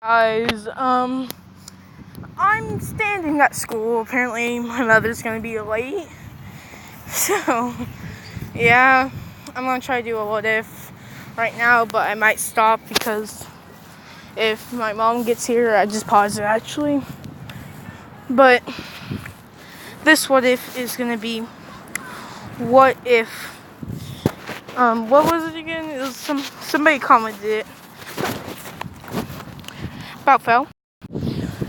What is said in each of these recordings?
Guys, I'm standing at school. Apparently, my mother's gonna be late. So, yeah, I'm gonna try to do a what if right now, but I might stop because if my mom gets here, I just pause it actually. But this what if is gonna be what if, what was it again? It was somebody commented it about fell.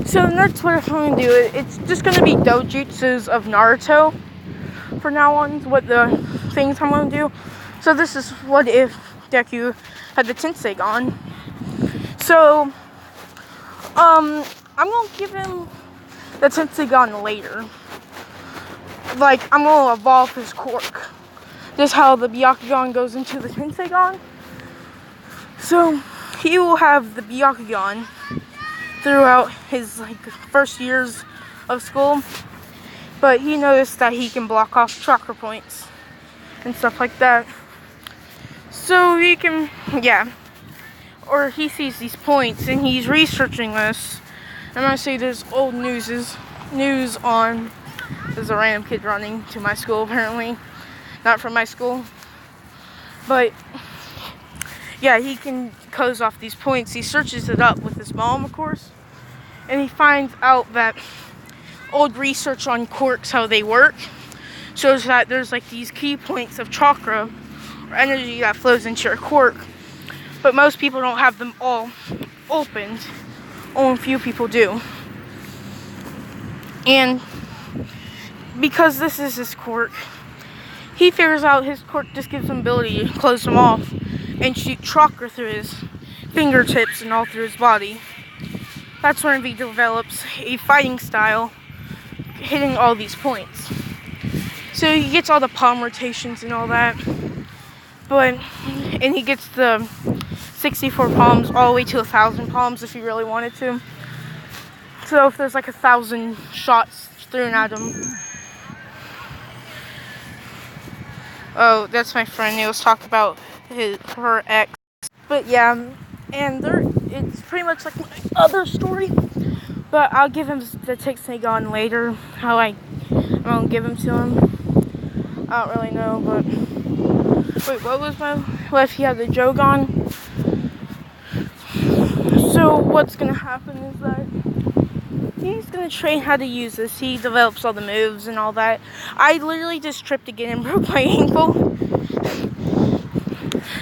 So that's what I'm gonna do. It's just gonna be dojutsus of Naruto for now on. What the things I'm gonna do. So this is what if Deku had the tenseigan. So I'm gonna give him the tenseigan later. Like I'm gonna evolve his quirk. Just how the Byakugan goes into the tenseigan. So he will have the Byakugan throughout his first years of school, but he noticed that he can block off chakra points and stuff like that. So he can, or he sees these points and he's researching this. I'm gonna say there's old news on. There's a random kid running to my school apparently, not from my school, but yeah, he can close off these points. He searches it up with his mom, of course, and he finds out that old research on quirks, how they work, shows that there's these key points of chakra or energy that flows into your quirk, but most people don't have them all opened. Only a few people do. And because this is his quirk, he figures out his quirk just gives him ability to close them off and shoot chakra through his fingertips and all through his body. That's when he develops a fighting style, hitting all these points. So he gets all the palm rotations and all that, and he gets the 64 palms all the way to 1,000 palms if he really wanted to. So if there's 1,000 shots thrown at him. Oh, that's my friend. He was talking about her ex. But yeah, and it's pretty much like my other story. But I'll give him the tenseigan later. How I won't give him to him. I don't really know, but wait, what if he had the Jogan? So what's gonna happen is that he's gonna train how to use this. He develops all the moves and all that. I literally just tripped again and broke my ankle.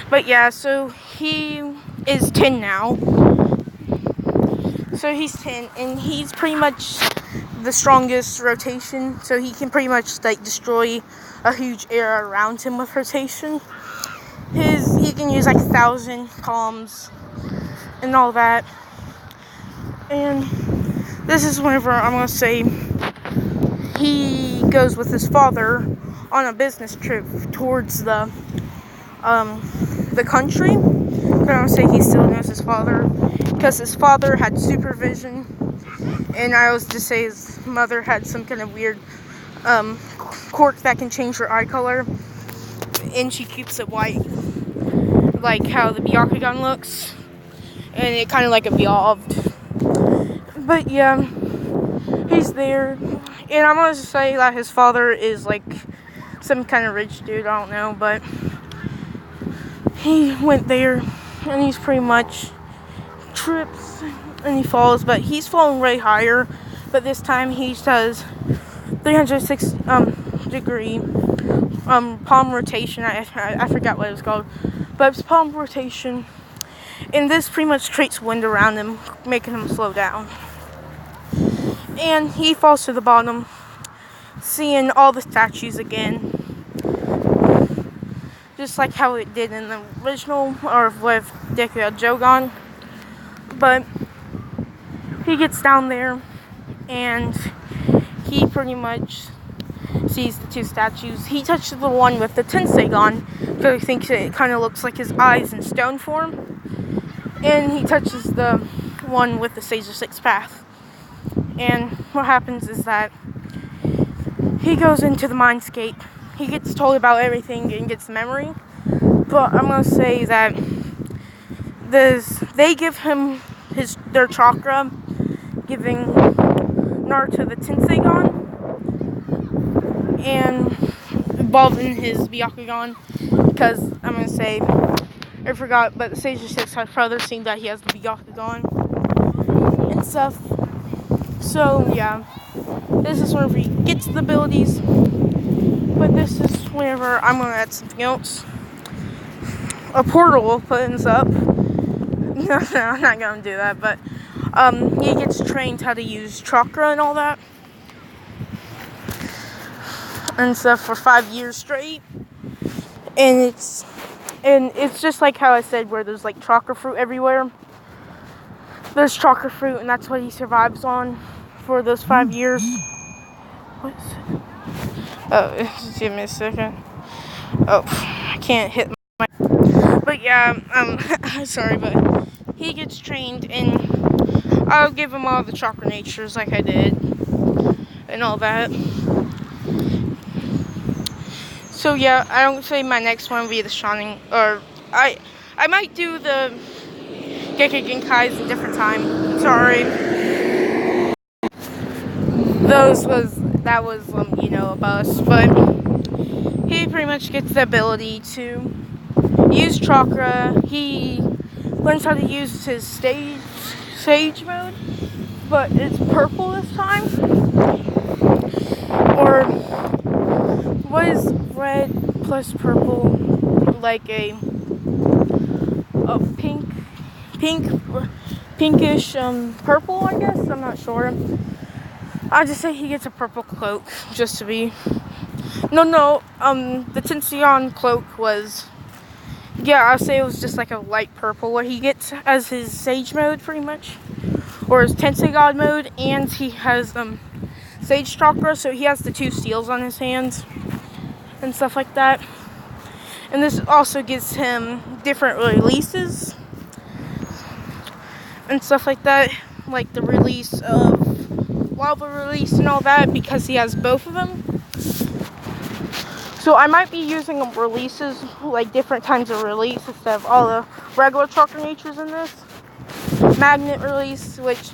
But yeah, so he is 10 now. So he's 10, and he's pretty much the strongest rotation. So he can pretty much destroy a huge area around him with rotation. He can use 1,000 palms and all that. And this is whenever I'm gonna say he goes with his father on a business trip towards the country. I'm gonna say he still knows his father because his father had supervision, and I always just say his mother had some kind of weird quirk that can change her eye color, and she keeps it white, like how the Byakugan looks, and it kind of evolved. But yeah, he's there, and I'm gonna say that his father is some kind of rich dude, I don't know, but he went there, and he's pretty much trips, and he falls, but he's falling way higher, but this time he does 306 degree palm rotation. I forgot what it was called, but it's palm rotation, and this pretty much creates wind around him, making him slow down. And he falls to the bottom, seeing all the statues again, just like how it did in the original, or with Deku had Jogan. But he gets down there, and he pretty much sees the two statues. He touches the one with the tenseigan because he thinks it kind of looks like his eyes in stone form, and he touches the one with the Sage of Six Path. And what happens is that he goes into the mindscape. He gets told about everything and gets memory. But I'm going to say that they give him his their chakra, giving Naruto the tenseigan and evolving his Byakugan. Because I'm gonna say, I forgot, but the Sage of Six has further seen that he has the Byakugan and stuff. So yeah, this is whenever he gets the abilities. But this is whenever I'm gonna add something else. A portal opens up. No, I'm not gonna do that. But he gets trained how to use chakra and all that and stuff for 5 years straight. And it's just like how I said, where there's like chakra fruit everywhere. There's chakra fruit, and that's what he survives on for those 5 years. What is it? Oh, just give me a second. Oh, I can't hit my. But yeah, sorry, but he gets trained, and I'll give him all the chakra natures like I did, and all that. So yeah, I don't say my next one will be the Shining, or I might do the Gekkei Genkais a different time. Sorry. That was a bust, but he pretty much gets the ability to use chakra. He learns how to use his sage mode, but it's purple this time. Or what is red plus purple? Like a pinkish purple, I guess. I'm not sure. I'll just say he gets a purple cloak, just to be. No. The tenseigan cloak was. Yeah, I'll say it was just like a light purple, what he gets as his sage mode, pretty much, or his tenseigan mode, and he has sage chakra, so he has the 2 seals on his hands and stuff like that. And this also gives him different releases and stuff like that, like the release of lava release and all that, because he has both of them. So I might be using releases, like different times of release, instead of all the regular chakra natures in this. Magnet release, which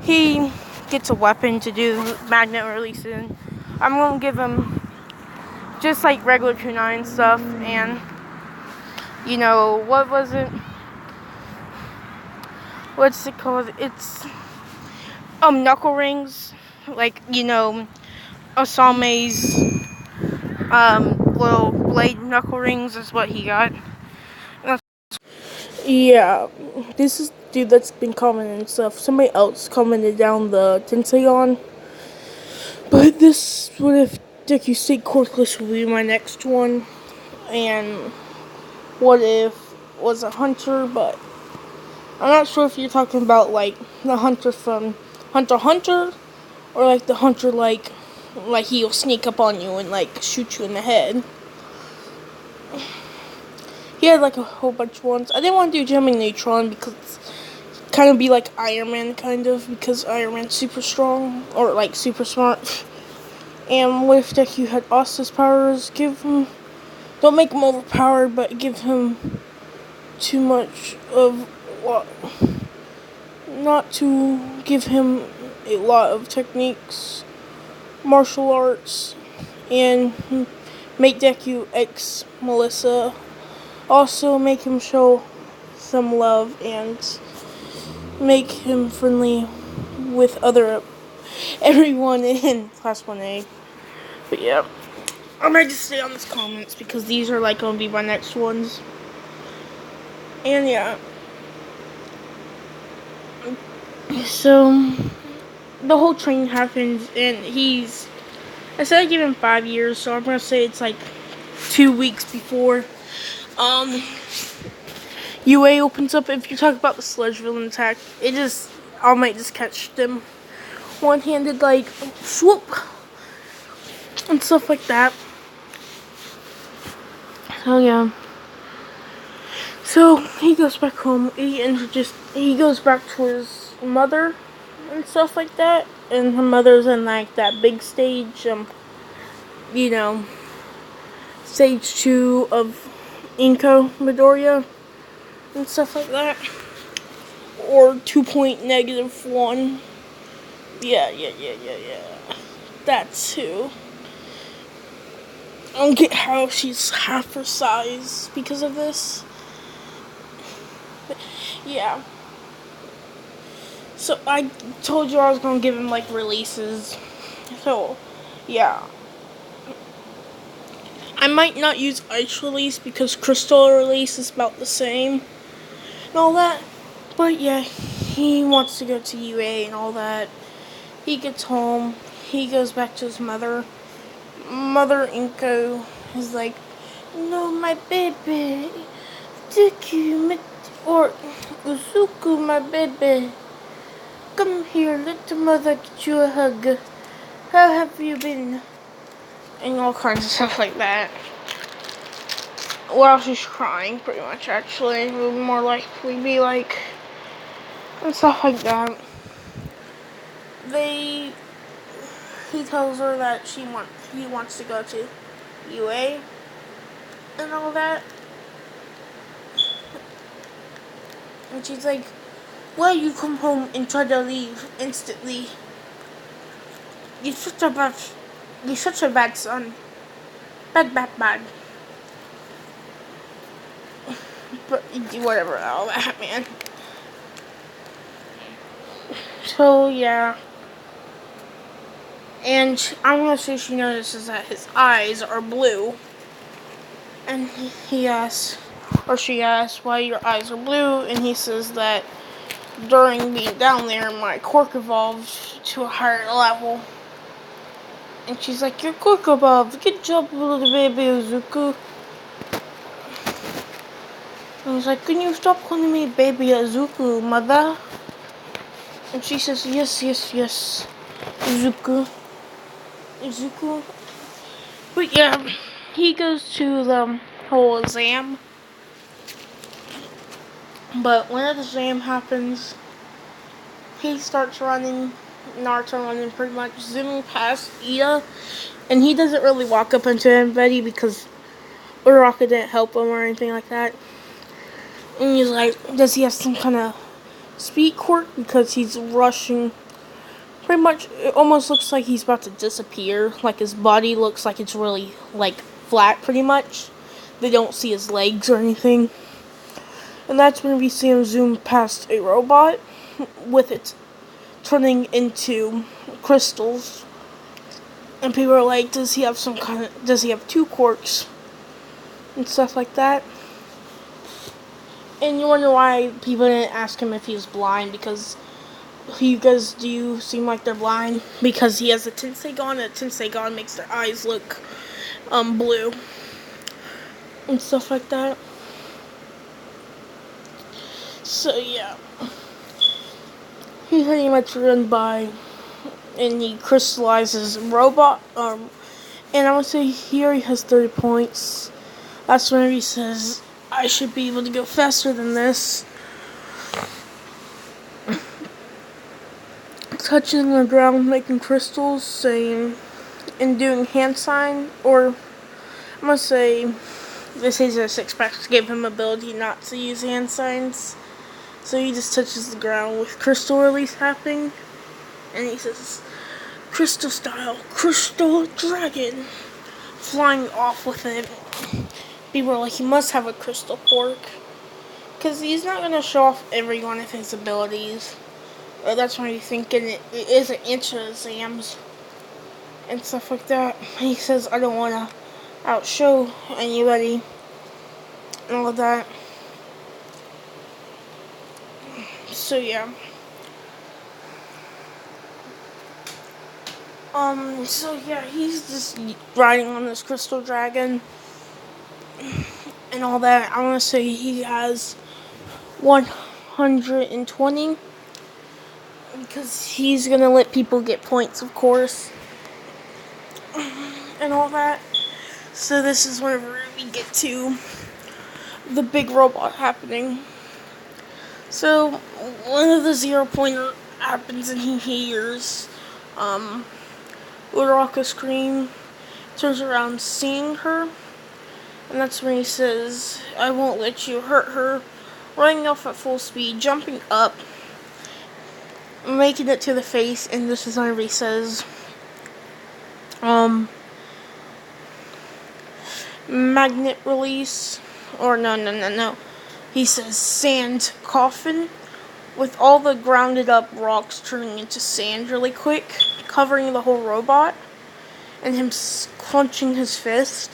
he gets a weapon to do magnet release in. I'm going to give him just like regular kunai stuff, and what was it? What's it called? It's knuckle rings, like Osame's little blade knuckle rings is what he got. Yeah, this is dude that's been commenting and stuff. Somebody else commented down the tenseigan, but this what if Deku State Corkless will be my next one, and what if was a hunter, but I'm not sure if you're talking about like the hunter from Hunter x Hunter, or like the hunter like he'll sneak up on you and like shoot you in the head. He had like a whole bunch of ones. I didn't want to do Gemini Neutron because it's kind of be like Iron Man, kind of, because Iron Man's super strong, or like super smart. And what if Deku had Asta's powers? Don't make him overpowered, but give him too much of what? Not to give him a lot of techniques, martial arts, and make Deku ex Melissa. Also make him show some love and make him friendly with everyone in Class 1A. But yeah, I might just stay on these comments because these are like gonna be my next ones. And yeah, so the whole training happens, and I said I give him 5 years, so I'm gonna say it's like 2 weeks before UA opens up. If you talk about the Sludge Villain attack, I might just catch them one-handed, like swoop and stuff like that. So yeah. So he goes back home. He goes back to his mother and stuff like that. And her mother's in like that big stage, stage 2 of Inko Midoriya and stuff like that. or 2.-1. Yeah. That too. I don't get how she's half her size because of this. But, yeah. So I told you I was gonna give him like releases. So, yeah. I might not use ice release because crystal release is about the same and all that. But yeah, he wants to go to UA and all that. He gets home. He goes back to his mother. Mother Inko is like, no, my baby. Deku, or Uzuku, my baby. Come here, let the mother get you a hug. How have you been? And all kinds of stuff like that. While she's crying, pretty much, actually. It would more likely be like, and stuff like that. He tells her that he wants to go to UA and all that. And she's like, why you come home and try to leave instantly? You're such a bad son. Bad. But whatever, all that, man. So yeah. And I'm gonna say she notices that his eyes are blue. And she asks, why your eyes are blue? And he says that during being down there, my quirk evolved to a higher level. And she's like, your quirk evolved. Good job, little baby Uzuku. And he's like, can you stop calling me baby Uzuku, mother? And she says, yes, Uzuku. But yeah, he goes to the whole exam. But when the exam happens, he starts running, Naruto running, pretty much zooming past Ida. And he doesn't really walk up into anybody because Uraraka didn't help him or anything like that. And he's like, does he have some kind of speed quirk? Because he's rushing. Pretty much, it almost looks like he's about to disappear. Like his body looks like it's really, like, flat, pretty much. They don't see his legs or anything. And that's when we see him zoom past a robot with it turning into crystals. And people are like, does he have two quirks? And stuff like that. And you wonder why people didn't ask him if he was blind, because you guys do seem like they're blind because he has a tenseigan, and a tenseigan makes their eyes look blue and stuff like that. So yeah, he pretty much run by and he crystallizes robot. And I would say here he has 30 points. That's when he says, I should be able to go faster than this. Touching the ground, making crystals, saying, and doing hand sign, or I'm gonna say this is a 6-pack to give him ability not to use hand signs. So he just touches the ground with crystal release happening, and he says, crystal style, crystal dragon, flying off with it. People are like, he must have a crystal quirk, because he's not gonna show off every one of his abilities. That's why he's thinking it isn't into exams and stuff like that. He says, I don't want to outshow anybody and all of that. So yeah. So yeah, he's just riding on this crystal dragon and all that. I want to say he has 120. Because he's going to let people get points, of course. And all that. So this is whenever we get to the big robot happening. So one of the 0-pointer happens and he hears Uraraka scream. Turns around seeing her. And that's when he says, I won't let you hurt her. Running off at full speed, jumping up. making it to the face, and this is whenever he says, magnet release, or no. He says sand coffin, with all the grounded up rocks turning into sand really quick, covering the whole robot, and him clenching his fist,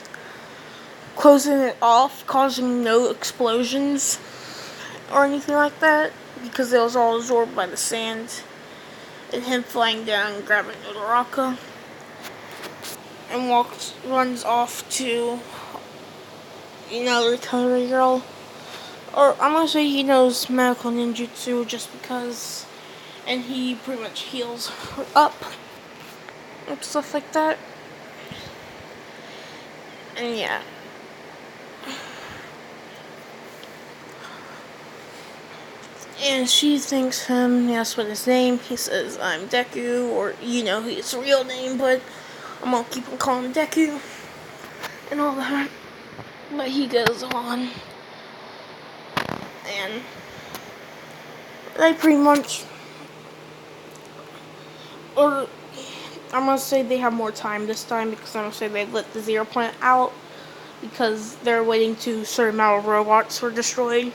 closing it off, causing no explosions or anything like that, because it was all absorbed by the sand, and him flying down, grabbing Odoraka, and runs off to, the recovery girl. Or I'm gonna say he knows medical ninjutsu just because, and he pretty much heals her up and stuff like that. And yeah. And she thanks him, asks what his name. He says, I'm Deku, or his real name, but I'm gonna keep on calling him Deku and all that. But he goes on, and they pretty much, or I'm gonna say they have more time this time, because I'm gonna say they let the Zero Planet out because they're waiting to a certain amount of robots were destroyed.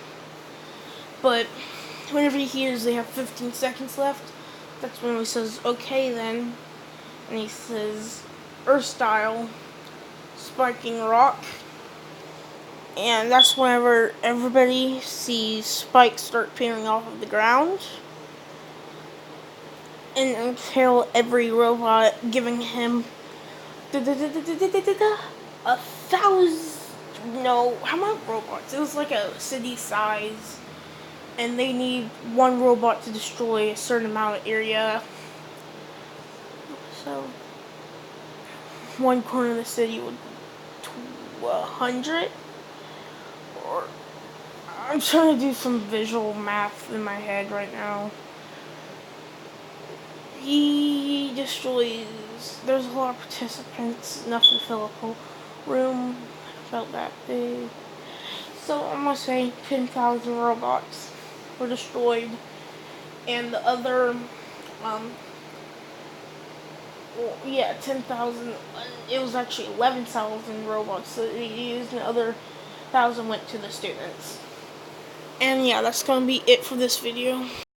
But whenever he hears they have 15 seconds left, that's when he says, okay then. And he says, Earth style, spiking rock. And that's whenever everybody sees spikes start peeling off of the ground. And until every robot giving him 1,000. No, how many robots? It was like a city size. And they need one robot to destroy a certain amount of area. So, one corner of the city would be 100. Or, I'm trying to do some visual math in my head right now. He destroys, there's a lot of participants, enough to fill a whole room, about that big. So I'm gonna say 10,000 robots were destroyed, and the other, 10,000, it was actually 11,000 robots, so they used, and the other 1,000 went to the students. And yeah, that's gonna be it for this video.